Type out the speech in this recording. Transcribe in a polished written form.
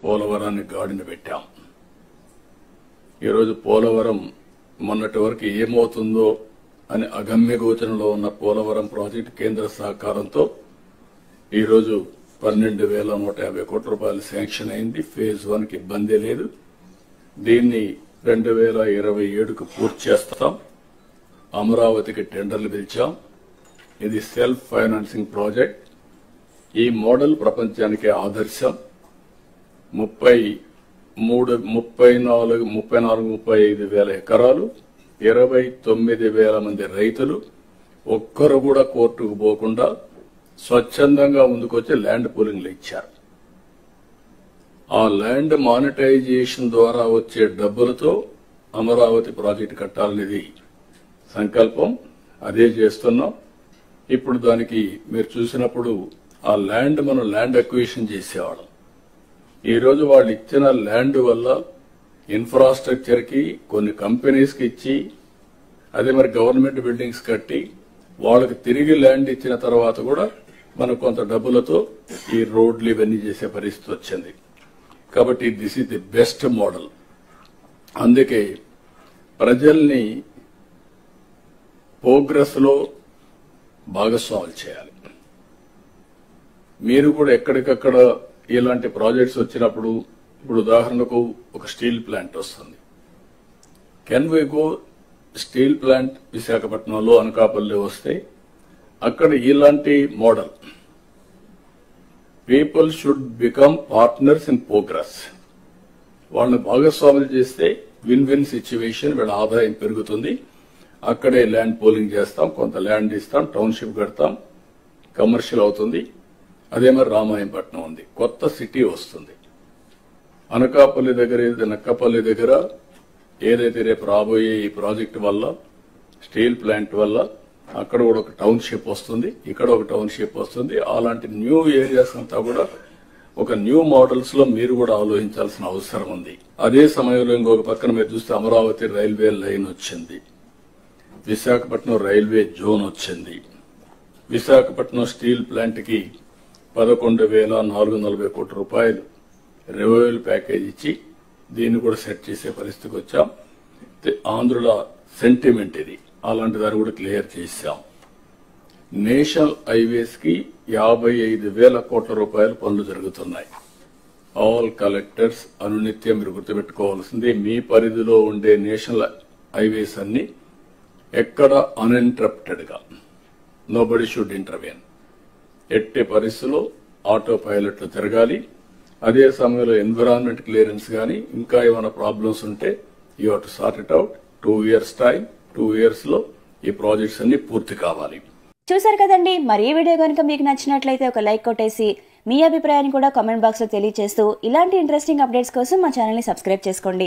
పోలవరాన్ని గాడిన పెట్టాం. ఈరోజు పోలవరం మొన్నటి వరకు ఏమవుతుందో అని అగమ్య గోచరంలో ఉన్న పోలవరం ప్రాజెక్టు కేంద్ర సహకారంతో ఈరోజు 12,150 కోట్ల రూపాయలు శాంక్షన్ అయింది. ఫేజ్ 1కి ఇబ్బంది లేదు. దీన్ని 2027కు పూర్తి చేస్తాం. అమరావతికి టెండర్లు పిలిచాం. ఇది సెల్ఫ్ ఫైనాన్సింగ్ ప్రాజెక్ట్. ఈ మోడల్ ప్రపంచానికి ఆదర్శం. 35 వేల ఎకరాలు, 29 వేల మంది రైతులు, ఒక్కరు కూడా కోర్టుకు పోకుండా స్వచ్ఛందంగా ముందుకొచ్చి ల్యాండ్ పూలింగ్లు ఇచ్చారు. ఆ ల్యాండ్ మానిటైజేషన్ ద్వారా వచ్చే డబ్బులతో అమరావతి ప్రాజెక్టు కట్టాలనేది సంకల్పం. అదే చేస్తున్నాం. ఇప్పుడు దానికి మీరు చూసినప్పుడు ఆ ల్యాండ్ మనం ల్యాండ్ అక్విజిషన్ చేసేవాళ్ళం. ఈరోజు వాళ్ళు ఇచ్చిన ల్యాండ్ వల్ల ఇన్ఫ్రాస్ట్రక్చర్ కి కొన్ని కంపెనీస్ కి ఇచ్చి అదే మరి గవర్నమెంట్ బిల్డింగ్స్ కట్టి వాళ్ళకి తిరిగి ల్యాండ్ ఇచ్చిన తర్వాత కూడా మనకు కొంత డబ్బులతో ఈ రోడ్లు ఇవన్నీ చేసే పరిస్థితి వచ్చింది. కాబట్టి this is the best model. అందుకే ప్రజల్ని ప్రోగ్రెస్ లో భాగస్వాములు చేయాలి. మీరు కూడా ఎక్కడికక్కడ ఇలాంటి ప్రాజెక్ట్స్ వచ్చినప్పుడు, ఇప్పుడు ఉదాహరణకు ఒక స్టీల్ ప్లాంట్ వస్తుంది. Can we go steel plant విశాఖపట్నంలో, అనకాపల్లి వస్తే అక్కడ ఇలాంటి model people should become partners in progress. వాళ్ళని భాగస్వాములు చేస్తే విన్ విన్ సిచ్యువేషన్, వీళ్ళ ఆదాయం పెరుగుతుంది. అక్కడే ల్యాండ్ పోలింగ్ చేస్తాం, కొంత ల్యాండ్ ఇస్తాం, టౌన్షిప్ కడతాం, కమర్షియల్ అవుతుంది. అదే మరి రామాయంపట్నం ఉంది, కొత్త సిటీ వస్తుంది. అనకాపల్లి దగ్గర, నక్కపల్లి దగ్గర ఏదైతే రేపు రాబోయే ఈ ప్రాజెక్టు వల్ల, స్టీల్ ప్లాంట్ వల్ల అక్కడ కూడా ఒక టౌన్షిప్ వస్తుంది, ఇక్కడ ఒక టౌన్షిప్ వస్తుంది. అలాంటి న్యూ ఏరియాస్ అంతా కూడా ఒక న్యూ మోడల్స్ లో మీరు కూడా ఆలోచించాల్సిన అవసరం ఉంది. అదే సమయంలో ఇంకొక పక్కన మీరు చూస్తే అమరావతి రైల్వే లైన్ వచ్చింది, విశాఖపట్నం రైల్వే జోన్ వచ్చింది. విశాఖపట్నం స్టీల్ ప్లాంట్ కి 11,440 కోట్ల రూపాయలు రెవెన్యూ ప్యాకేజ్ ఇచ్చి దీన్ని కూడా సెట్ చేసే పరిస్థితికి వచ్చాం. ఆంధ్రుల సెంటిమెంట్ ఇది. అలాంటి దాన్ని కూడా క్లియర్ చేశాం. నేషనల్ హైవేస్ కి 55,000 కోట్ల రూపాయలు పనులు జరుగుతున్నాయి. ఆల్ కలెక్టర్స్ అనునిత్యం మీరు గుర్తుపెట్టుకోవాల్సింది, మీ పరిధిలో ఉండే నేషనల్ హైవేస్ అన్ని ఎక్కడ అన్ఇంటరప్టెడ్ గా, నోబడి షుడ్ ఇంటర్వెన్. ఎట్టి పరిస్థితుల్లో ఆటో పైలట్లు తిరగాలి. అదే సమయంలో ఎన్విరాన్మెంట్ క్లియరెన్స్ గానీ ఇంకా ఏమైనా ప్రాబ్లమ్స్ ఉంటే you have to sort it out. 2 years time, 2 years లో ఈ ప్రాజెక్ట్స్ అన్ని పూర్తి కావాలి. చూసారు కదండి. మరి ఈ వీడియో కనుక మీకు నచ్చినట్లయితే ఒక లైక్ కొట్టేసి మీ అభిప్రాయాన్ని కూడా కామెంట్ బాక్స్ లో తెలియజేస్తూ ఇలాంటి ఇంట్రెస్టింగ్ అప్డేట్స్ కోసం మా ఛానల్ ని సబ్స్క్రైబ్ చేసుకోండి.